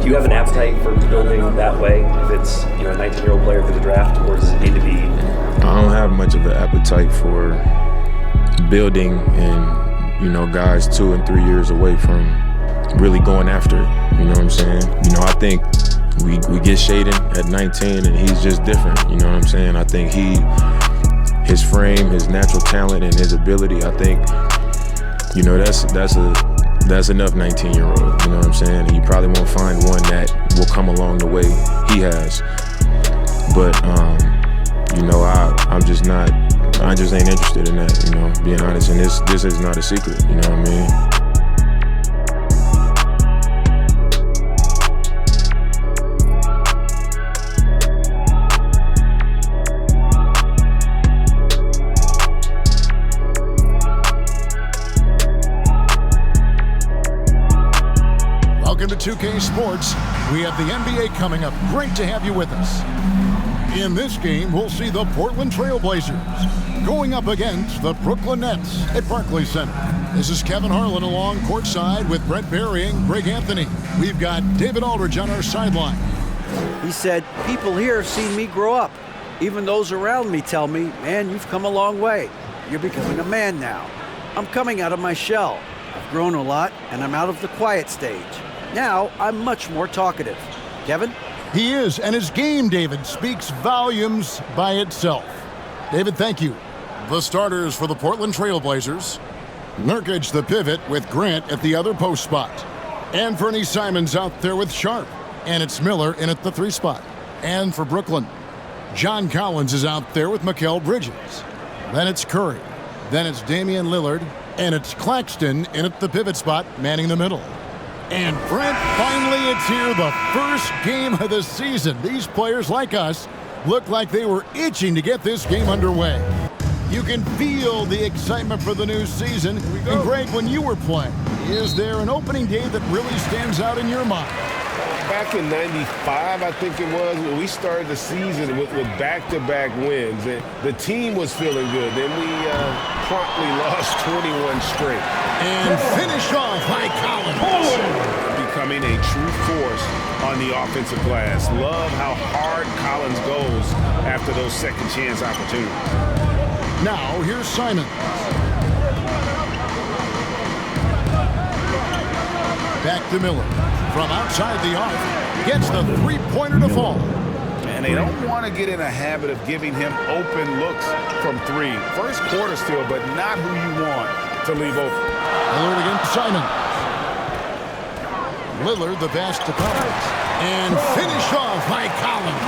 Do you have an appetite for building that way? If it's a 19-year-old player for the draft, or does it need to be? I don't have much of an appetite for building and guys 2 and 3 years away from really going after it. You know what I'm saying? I think we get Shaden at 19 and he's just different. You know what I'm saying? I think his frame, his natural talent, and his ability, I think, that's enough 19-year-old, you know what I'm saying? And you probably won't find one that will come along the way he has. But, I just ain't interested in that, being honest. And this is not a secret, you know what I mean? Welcome to 2K Sports. We have the NBA coming up. Great to have you with us. In this game, we'll see the Portland Trailblazers going up against the Brooklyn Nets at Barclays Center. This is Kevin Harlan along courtside with Brent Barry and Greg Anthony. We've got David Aldridge on our sideline. He said, people here have seen me grow up. Even those around me tell me, man, you've come a long way. You're becoming a man now. I'm coming out of my shell. I've grown a lot, and I'm out of the quiet stage. Now, I'm much more talkative. Kevin? He is, and his game, David, speaks volumes by itself. David, thank you. The starters for the Portland Trailblazers. Nurkic, the pivot, with Grant at the other post spot. Anfernee Simons out there with Sharp. And it's Miller in at the 3 spot. And for Brooklyn, John Collins is out there with Mikal Bridges. Then it's Curry. Then it's Damian Lillard. And it's Claxton in at the pivot spot, manning the middle. And Brent, finally it's here, the first game of the season. These players, like us, look like they were itching to get this game underway. You can feel the excitement for the new season. And Greg, when you were playing, is there an opening day that really stands out in your mind? Back in '95, I think it was, when we started the season with back-to-back wins. And the team was feeling good. Then we promptly lost 21 straight. And finished off by Collins. Becoming a true force on the offensive glass. Love how hard Collins goes after those second chance opportunities. Now, here's Simons. Back to Miller. From outside the arc, gets the three-pointer to fall. And they don't want to get in a habit of giving him open looks from 3. First quarter still, but not who you want to leave open. Lillard against Simons. Lillard the pass to Collins. And finished off by Collins.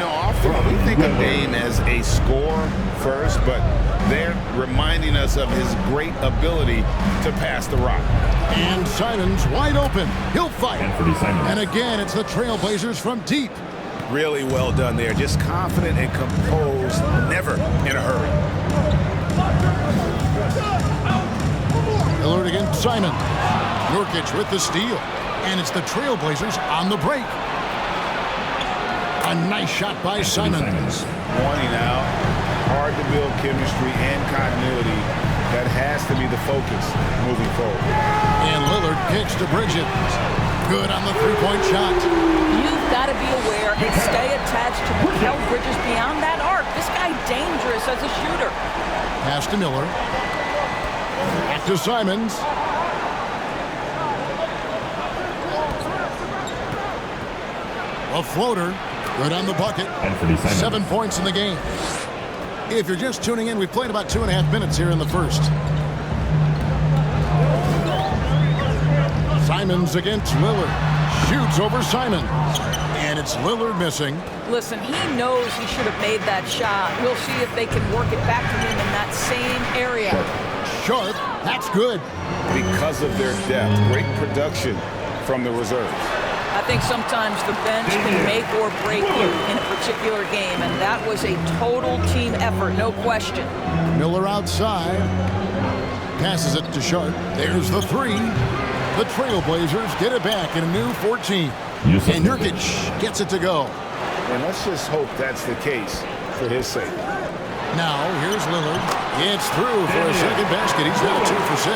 Often we think of Dame as a scorer first, but they're reminding us of his great ability to pass the rock. And Simons wide open. He'll fight. And again, it's the Trailblazers from deep. Really well done there. Just confident and composed, never in a hurry. Lillard against Simons. Nurkic with the steal. And it's the Trailblazers on the break. A nice shot by Simons. Pointing out, hard to build chemistry and continuity. That has to be the focus moving forward. And Lillard kicks to Bridges. Good on the three-point shot. You've got to be aware and stay attached to Mikal Bridges beyond that arc. This guy dangerous as a shooter. Pass to Miller. Back to Simons. A floater. Good on the bucket. 7 points in the game. If you're just tuning in, we've played about 2.5 minutes here in the first. Simons against Lillard. Shoots over Simons. And it's Lillard missing. Listen, he knows he should have made that shot. We'll see if they can work it back to him in that same area. Sharp. That's good. Because of their depth. Great production from the reserves. I think sometimes the bench can make or break you in a particular game, and that was a total team effort, no question. Miller outside. Passes it to Sharp. There's the 3. The Trailblazers get it back in a new 14. And Nurkic gets it to go. And let's just hope that's the case for his sake. Now, here's Lillard. It's through for a second basket. He's now 2 for 6.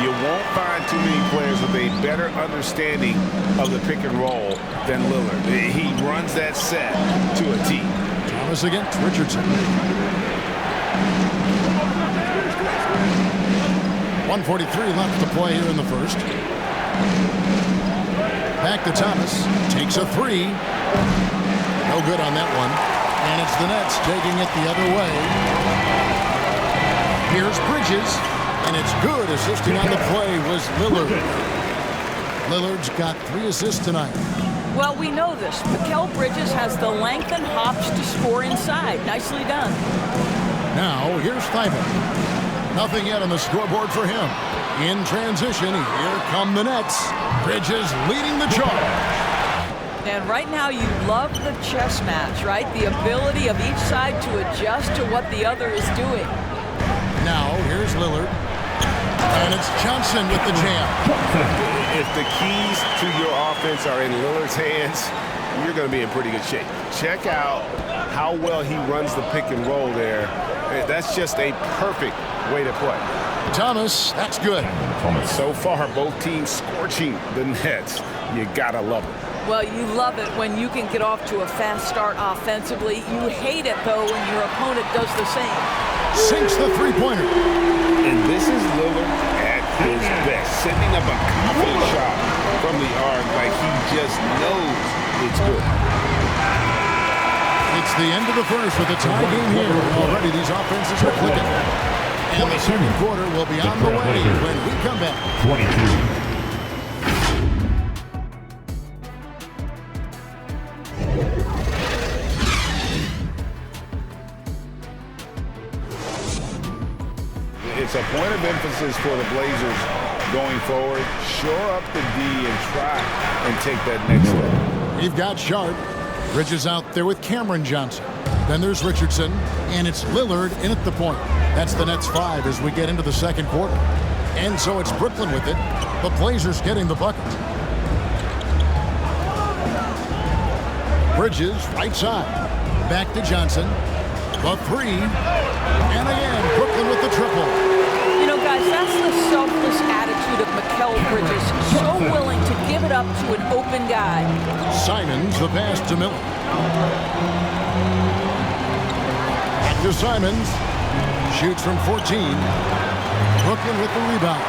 You won't find too many players with a better understanding of the pick and roll than Lillard. He runs that set to a T. Thomas against Richardson. 1:43 left to play here in the first. Back to Thomas. Takes a three. No good on that one. And it's the Nets taking it the other way. Here's Bridges. And it's good. Assisting on the play was Lillard. Lillard's got 3 assists tonight. Well, we know this. Mikal Bridges has the length and hops to score inside. Nicely done. Now, here's Thibault. Nothing yet on the scoreboard for him. In transition, here come the Nets. Bridges leading the charge. And right now, you love the chess match, right? The ability of each side to adjust to what the other is doing. Now, here's Lillard. And it's Johnson with the jam. If the keys to your offense are in Lillard's hands, you're going to be in pretty good shape. Check out how well he runs the pick and roll there. That's just a perfect way to play. Thomas, that's good. So far, both teams scorching the Nets. You got to love it. Well, you love it when you can get off to a fast start offensively. You hate it, though, when your opponent does the same. Sinks the three-pointer. And this is Lillard at his best, sending up a confident shot from the arc like he just knows it's good. It's the end of the first with a tie game here. Already these offenses are clicking. And the second quarter will be on the way when we come back. 22. It's a point of emphasis for the Blazers going forward. Shore up the D and try and take that next step. We've got Sharp. Bridges out there with Cameron Johnson. Then there's Richardson, and it's Lillard in at the point. That's the Nets 5 as we get into the second quarter. And so it's Brooklyn with it. The Blazers getting the bucket. Bridges, right side. Back to Johnson. The three. And again, Brooklyn with the triple. You know, guys, that's the selfless attitude of Mikal Bridges. So willing to give it up to an open guy. Simons, the pass to Miller. Back to Simons. Shoots from 14. Brooklyn with the rebound.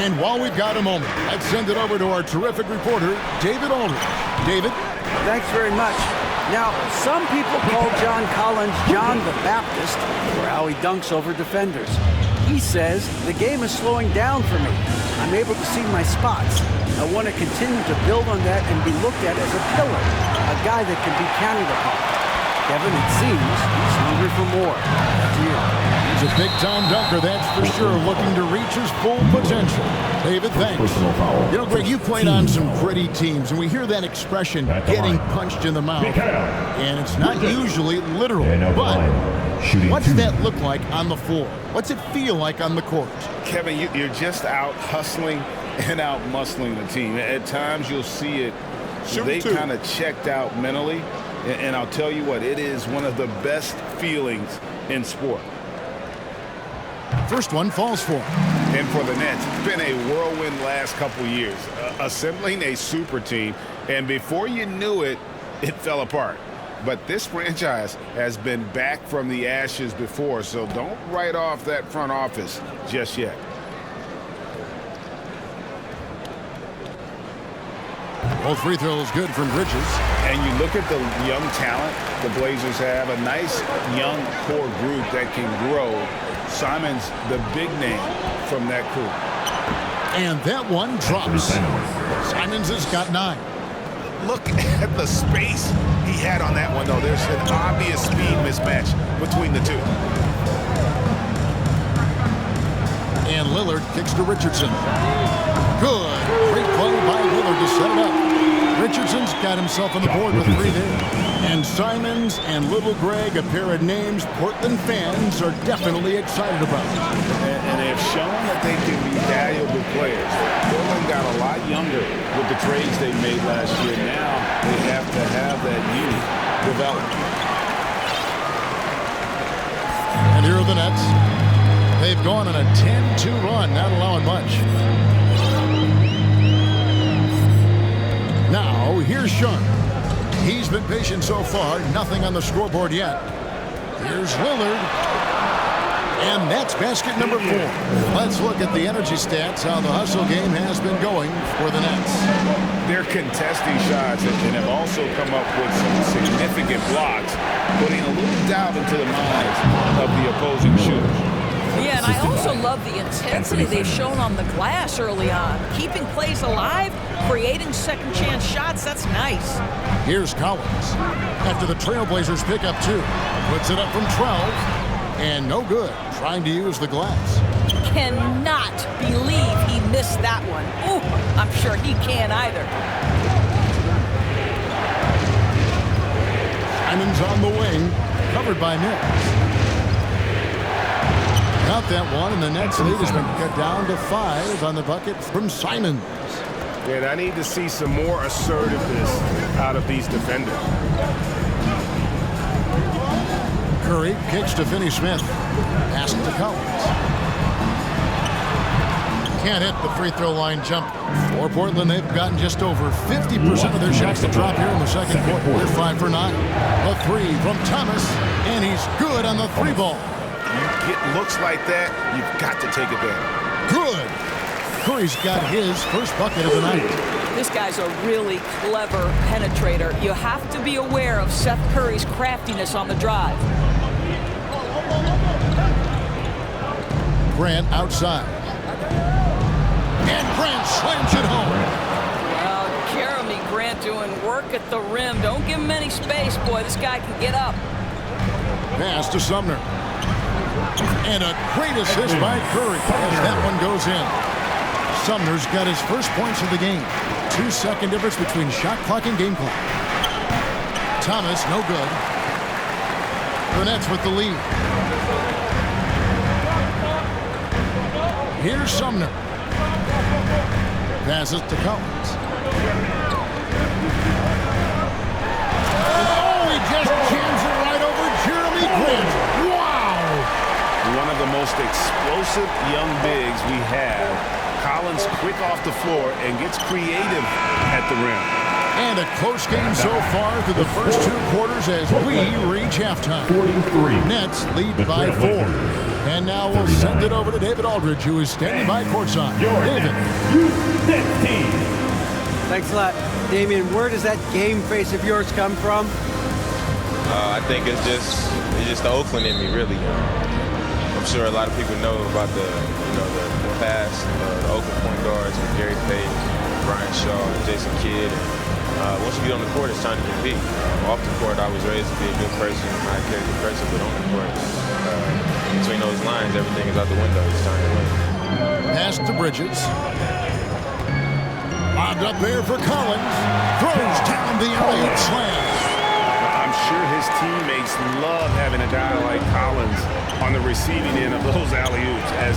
And while we've got a moment, let's send it over to our terrific reporter, David Aldridge. David? Thanks very much. Now, some people call John Collins John the Baptist for how he dunks over defenders. He says, the game is slowing down for me. I'm able to see my spots. I want to continue to build on that and be looked at as a pillar, a guy that can be counted upon. Kevin, it seems he's hungry for more. Back to you. He's a big-time dunker, that's for sure, looking to reach his full potential. David, thanks. You know, Greg, you played on some gritty teams, and we hear that expression, getting punched in the mouth. And it's not usually literal, but what's that look like on the floor? What's it feel like on the court? Kevin, you're just out hustling and out muscling the team. At times you'll see it. They kind of checked out mentally. And I'll tell you what, it is one of the best feelings in sport. First one falls for him. And for the Nets, it's been a whirlwind last couple years. Assembling a super team, and before you knew it, it fell apart. But this franchise has been back from the ashes before, so don't write off that front office just yet. Both free throws good from Bridges. And you look at the young talent the Blazers have, a nice young core group that can grow. Simons, the big name from that crew. And that one drops. Simons has got 9. Look at the space he had on that one, though. There's an obvious speed mismatch between the two. And Lillard kicks to Richardson. Good. Great play by Lillard to set it up. Richardson's got himself on the board with 3 there. And Simons and Little Greg, a pair of names Portland fans are definitely excited about. And they've shown that they can be valuable players. Portland got a lot younger with the trades they made last year. Now they have to have that youth develop. And here are the Nets. They've gone on a 10-2 run, not allowing much. Now, here's Sharp. He's been patient so far, nothing on the scoreboard yet. Here's Lillard. And that's basket number 4. Let's look at the energy stats, how the hustle game has been going for the Nets. They're contesting shots and have also come up with some significant blocks, putting a little doubt into the minds of the opposing shooters. Yeah, and I also love the intensity they've shown on the glass early on. Keeping plays alive, creating second chance shots, that's nice. Here's Collins. After the Trailblazers pick up 2. Puts it up from 12. And no good, trying to use the glass. Cannot believe he missed that one. Ooh, I'm sure he can't either. Simons on the wing, covered by Mills. Got that one, and the Nets lead has been cut down to 5 on the bucket from Simons. And I need to see some more assertiveness out of these defenders. Curry kicks to Finney-Smith. Pass to Collins. Can't hit the free throw line jump. For Portland, they've gotten just over 50% of their shots to drop here in the second quarter. They're 5 for 9. A 3 from Thomas, and he's good on the 3 ball. You get looks like that, you've got to take advantage. Good. Curry's got his first bucket of the night. This guy's a really clever penetrator. You have to be aware of Seth Curry's craftiness on the drive. Grant outside. And Grant slams it home. Well, Jeremy Grant doing work at the rim. Don't give him any space, boy. This guy can get up. Pass to Sumner. And a great assist by Curry as that one goes in. Sumner's got his first points of the game. 2-second difference between shot clock and game clock. Thomas, no good. The Nets with the lead. Here's Sumner. Passes to Collins. Oh, he just jams it right over Jeremy Grant. Wow! One of the most explosive young bigs we have. Collins quick off the floor and gets creative at the rim. And a close game so far through the first 2 quarters as we reach halftime. 43. Nets lead by 4. And now we'll send it over to David Aldridge, who is standing by courtside. David. Thanks a lot. Damian, where does that game face of yours come from? I think it's just the Oakland in me, really. I'm sure a lot of people know about the past, the Oakland point guards with Gary Payton, Brian Shaw, Jason Kidd. Once you get on the court, it's time to compete. Off the court, I was raised to be a good person, high character person, but on the court, between those lines, everything is out the window. It's time to win. Pass to Bridges. Lobbed up there for Collins. Throws down the alley-oop slam. I'm sure his teammates love having a guy like Collins on the receiving end of those alley-oops. As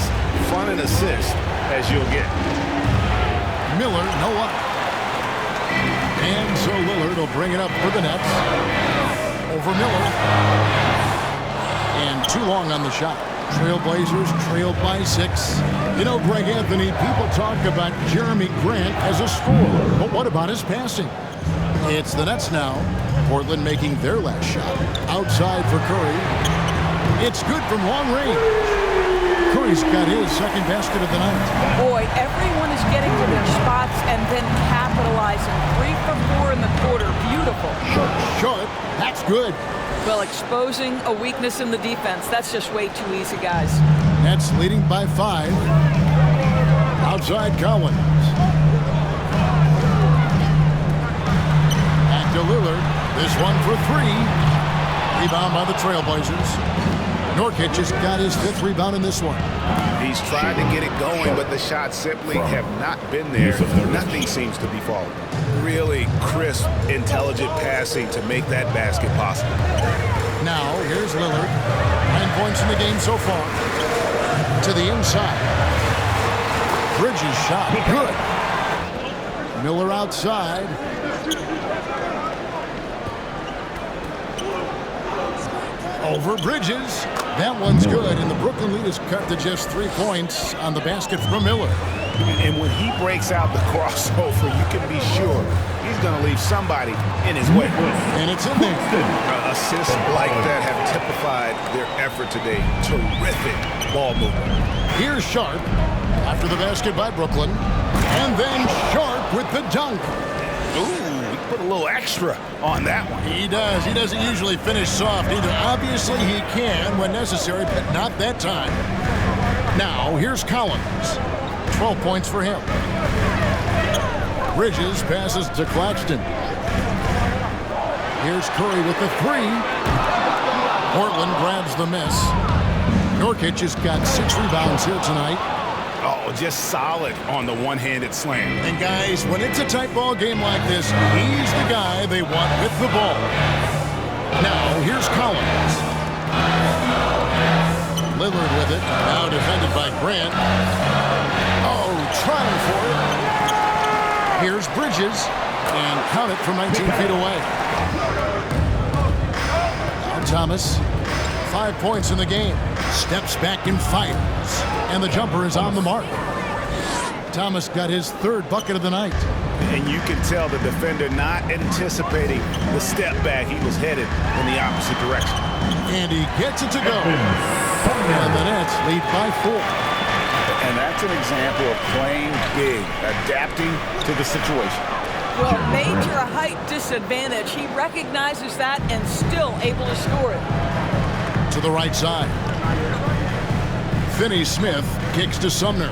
fun an assist as you'll get. Miller, no up. And so Lillard will bring it up for the Nets. Over Miller. And too long on the shot. Trailblazers trailed by 6. You know, Greg Anthony, people talk about Jeremy Grant as a scorer. But what about his passing? It's the Nets now. Portland making their last shot. Outside for Curry. It's good from long range. Curry's got his second basket of the night. Boy, everyone is getting to their spots and then capitalizing. 3 for 4 in the quarter. Beautiful. Short. That's good. Well, exposing a weakness in the defense. That's just way too easy, guys. Nets leading by 5. Outside Collins. Back to Lillard. This one for 3. Rebound by the Trailblazers. Nurkic has got his 5th rebound in this one. He's tried to get it going, but the shots simply have not been there. Nothing seems to be falling. Really crisp, intelligent passing to make that basket possible. Now, here's Lillard. 9 points in the game so far. To the inside. Bridges shot. Good. Miller outside. Over Bridges. That one's good, and the Brooklyn lead is cut to just 3 points on the basket from Miller. And when he breaks out the crossover, you can be sure he's going to leave somebody in his way. And it's in there. Assists like that have typified their effort today. Terrific ball movement. Here's Sharp after the basket by Brooklyn. And then Sharp with the dunk. Ooh, he put a little extra on that one. He does. He doesn't usually finish soft either. Obviously, he can when necessary, but not that time. Now, here's Collins. 12 points for him. Bridges passes to Claxton. Here's Curry with the 3. Portland grabs the miss. Nurkic has got 6 rebounds here tonight. Oh, just solid on the one-handed slam. And guys, when it's a tight ball game like this, he's the guy they want with the ball. Now, here's Collins. Lillard with it. Now defended by Grant. Oh, trying for it. Here's Bridges. And count it from 19 feet away. And Thomas. 5 points in the game. Steps back and fires. And the jumper is on the mark. Thomas got his 3rd bucket of the night. And you can tell the defender not anticipating the step back. He was headed in the opposite direction. And he gets it to go. And the Nets lead by 4. And that's an example of playing big, adapting to the situation. Well, major height disadvantage. He recognizes that and still able to score it. To the right side. Finney Smith kicks to Sumner.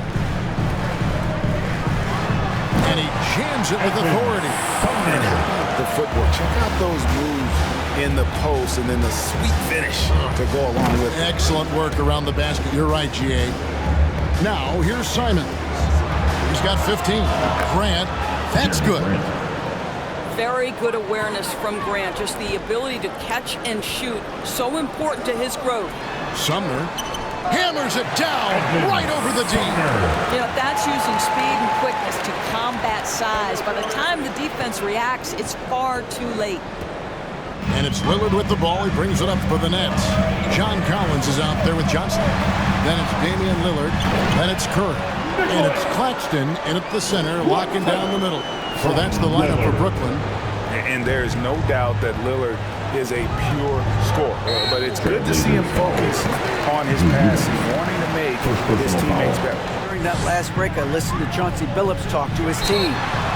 And he jams it with authority. The footwork. Check out those moves in the post and then the sweet finish to go along with it. Excellent work around the basket. You're right, G.A. Now, here's Simons. He's got 15. Grant, that's good. Very good awareness from Grant. Just the ability to catch and shoot. So important to his growth. Sumner hammers it down right over the D. You know, that's using speed and quickness to combat size. By the time the defense reacts, it's far too late. And it's Lillard with the ball. He brings it up for the Nets. John Collins is out there with Johnson. Then it's Damian Lillard. Then it's Curry. And it's Claxton in at the center, locking down the middle. So that's the lineup for Brooklyn. And there's no doubt that Lillard is a pure scorer. But it's good to see him focus on his passing, wanting to make his teammates better. During that last break, I listened to Chauncey Billups talk to his team.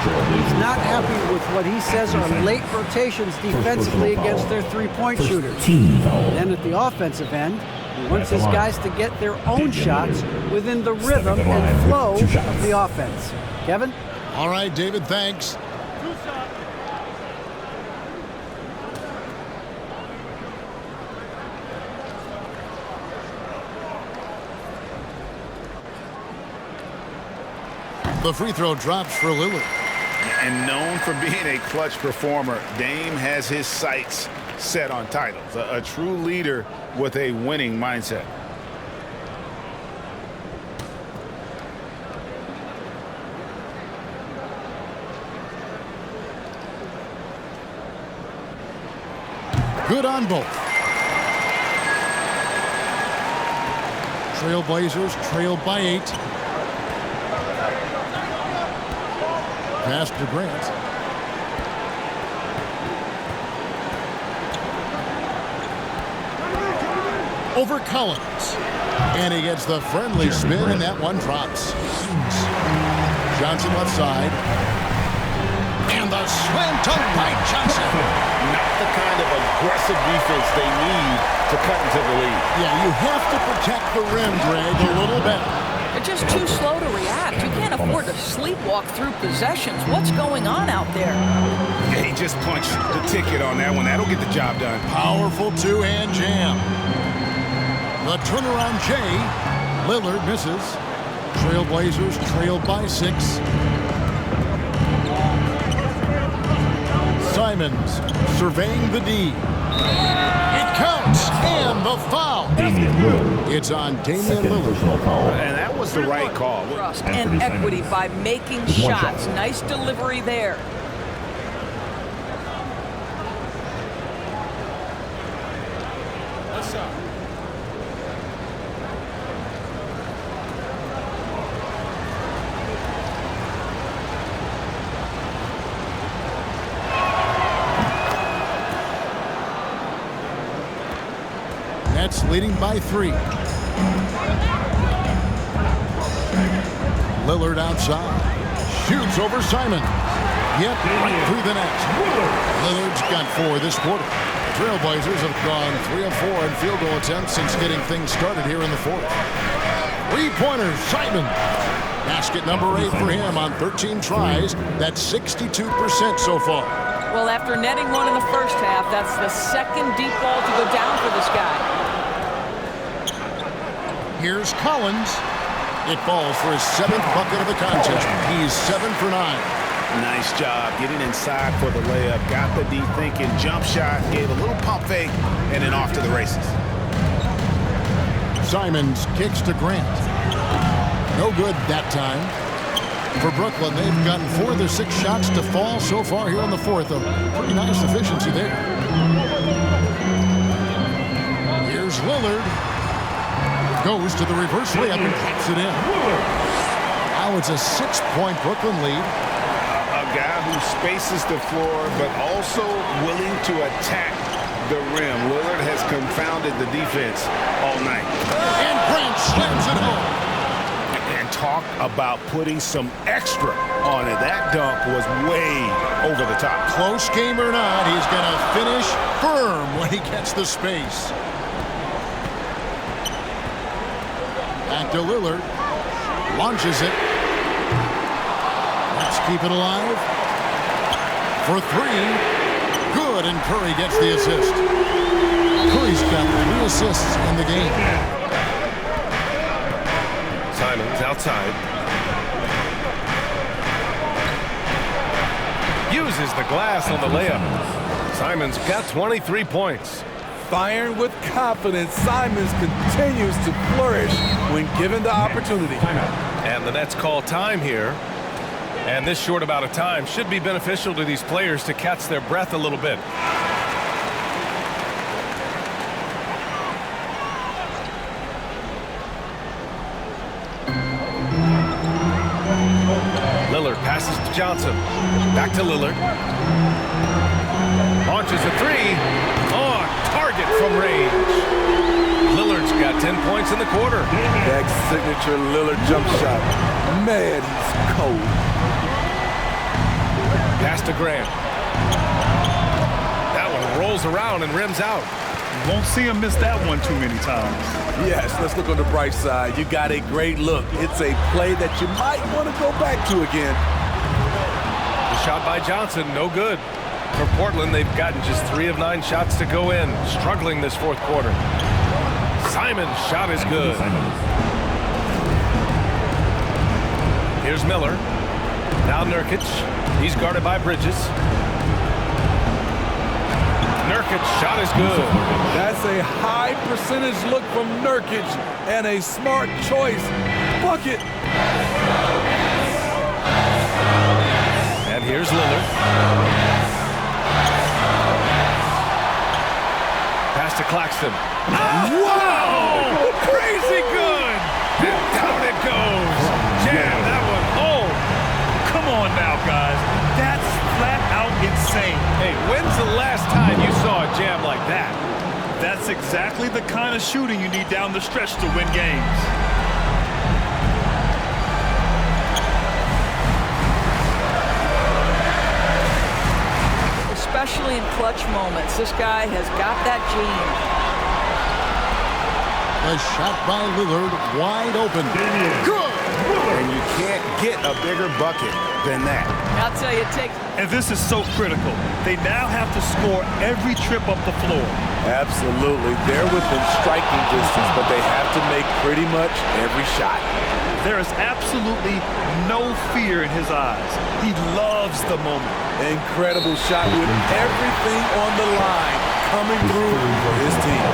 He's not happy with what he says are late rotations defensively against their three-point shooters. Then at the offensive end, he wants his guys to get their own shots within the rhythm and flow of the offense. Kevin? All right, David, thanks. The free throw drops for Lillard. And known for being a clutch performer, Dame has his sights set on titles. A true leader with a winning mindset. Good on both. Trailblazers trailed by 8. Pass to Grant. Over Collins. And he gets the friendly spin, and that one drops. Johnson left side. And the slam dunk by Johnson. Not the kind of aggressive defense they need to cut into the lead. Yeah, you have to protect the rim, Greg, a little bit. They're just too slow to react. You can't afford to sleepwalk through possessions. What's going on out there? Yeah, he just punched the ticket on that one. That'll get the job done. Powerful two-hand jam. The turnaround J. Lillard misses. Trailblazers trailed by 6. Simons surveying the D. It counts, and the foul. It's on Damian Lillard. And that was the right call. Trust and equity by making shots. Nice delivery there. Nets leading by 3. Lillard outside. Shoots over Simon. Yep, right through the net. Lillard's got 4 this quarter. The Trailblazers have gone 3 of 4 in field goal attempts since getting things started here in the 4th. 3-pointer, Simon. Basket number 8 for him on 13 tries. That's 62% so far. Well, after netting 1 in the first half, that's the second deep ball to go down for this guy. Here's Collins. It falls for his 7th bucket of the contest. He's 7 for 9. Nice job getting inside for the layup. Got the D thinking, jump shot, gave a little pump fake, and then off to the races. Simons kicks to Grant. No good that time. For Brooklyn, they've gotten 4 of their 6 shots to fall so far here in the 4th. A pretty nice efficiency there. Here's Lillard. Goes to the reverse layup and taps it in. Now it's a 6-point Brooklyn lead. A guy who spaces the floor, but also willing to attack the rim. Lillard has confounded the defense all night. And Grant slams it home. And talk about putting some extra on it. That dunk was way over the top. Close game or not, he's going to finish firm when he gets the space. Back to Lillard. Launches it. Let's keep it alive. For 3. Good, and Curry gets the assist. Curry's got 3 assists in the game. Simons outside. Uses the glass on the layup. Simons got 23 points. Firing with confidence, Simons continues to flourish when given the opportunity. And the Nets call time here. And this short amount of time should be beneficial to these players to catch their breath a little bit. Lillard passes to Johnson. Back to Lillard. Launches a 3. On target from range. Lillard's got 10 points in the quarter. That signature Lillard jump shot. Man, he's cold. Pass to Grant. That one rolls around and rims out. You won't see him miss that one too many times. Yes, let's look on the bright side. You got a great look. It's a play that you might want to go back to again. The shot by Johnson, no good. For Portland, they've gotten just 3 of 9 shots to go in, struggling this 4th quarter. Simon's shot is good. Here's Miller. Now Nurkic. He's guarded by Bridges. Nurkic shot is good. That's a high percentage look from Nurkic and a smart choice. Bucket. And here's Lillard. Pass to Claxton. Wow! Crazy good! And down it goes. Jam that one. Oh! Come on now, guys. That's flat out insane. Hey, when's the last time you saw a jam like that? That's exactly the kind of shooting you need down the stretch to win games. Especially in clutch moments, this guy has got that gene. A shot by Lillard, wide open. Good! And you can't get a bigger bucket than that. I'll tell you, it takes... And this is so critical. They now have to score every trip up the floor. Absolutely. They're within striking distance, but they have to make pretty much every shot. There is absolutely no fear in his eyes. He loves the moment. Incredible shot with everything on the line coming through for his team.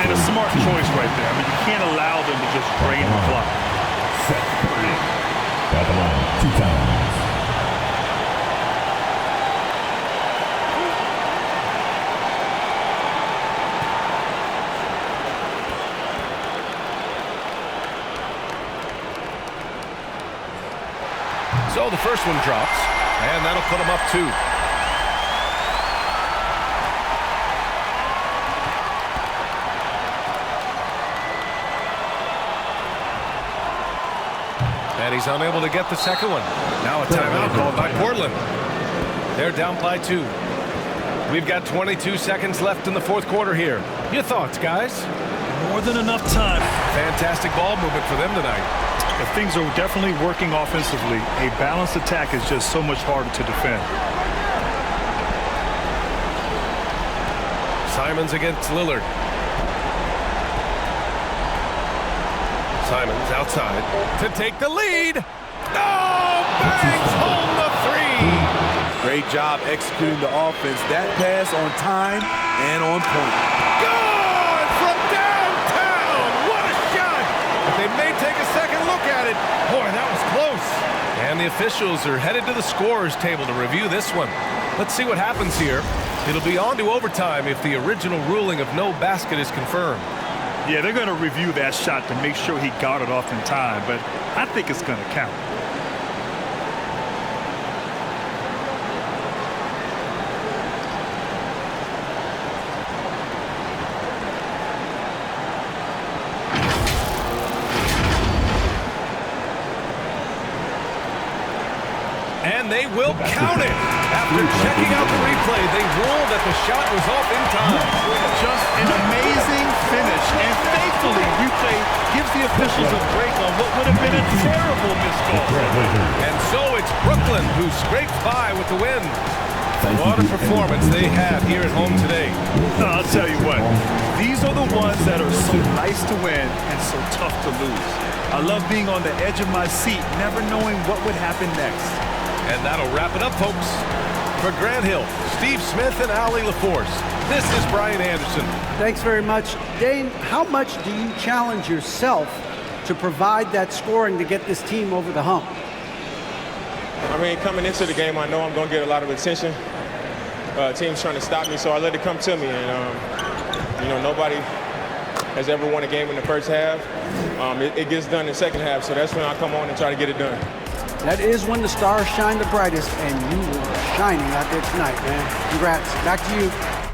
And a smart choice right there. I mean, you can't allow them to just drain the clock. Set 3. At the line, 2 times. So the first one drops, and that'll put them up 2. And he's unable to get the second one. Now a timeout called by Portland. They're down by 2. We've got 22 seconds left in the fourth quarter here. Your thoughts, guys? More than enough time. Fantastic ball movement for them tonight. But things are definitely working offensively. A balanced attack is just so much harder to defend. Simons against Lillard. Simons outside to take the lead. Oh, bangs home the 3. Great job executing the offense. That pass on time and on point. Good from downtown. What a shot. But they may take a second look at it. Boy, that was close. And the officials are headed to the scorer's table to review this one. Let's see what happens here. It'll be on to overtime if the original ruling of no basket is confirmed. Yeah, they're going to review that shot to make sure he got it off in time, but I think it's going to count. And they will count it. After checking out the replay, they ruled that the shot was off in time. Just an amazing finish. And thankfully, replay gives the officials a break on what would have been a terrible missed call. And so it's Brooklyn who scrapes by with the win. What a performance they had here at home today. I'll tell you what, these are the ones that are so nice to win and so tough to lose. I love being on the edge of my seat, never knowing what would happen next. And that'll wrap it up, folks. For Grant Hill, Steve Smith, and Allie LaForce, this is Brian Anderson. Thanks very much. Dane, how much do you challenge yourself to provide that scoring to get this team over the hump? I mean, coming into the game, I know I'm going to get a lot of attention. Team's trying to stop me, so I let it come to me. And, you know, nobody has ever won a game in the first half. It gets done in the second half, so that's when I come on and try to get it done. That is when the stars shine the brightest, and you were shining out there tonight, man. Congrats. Back to you.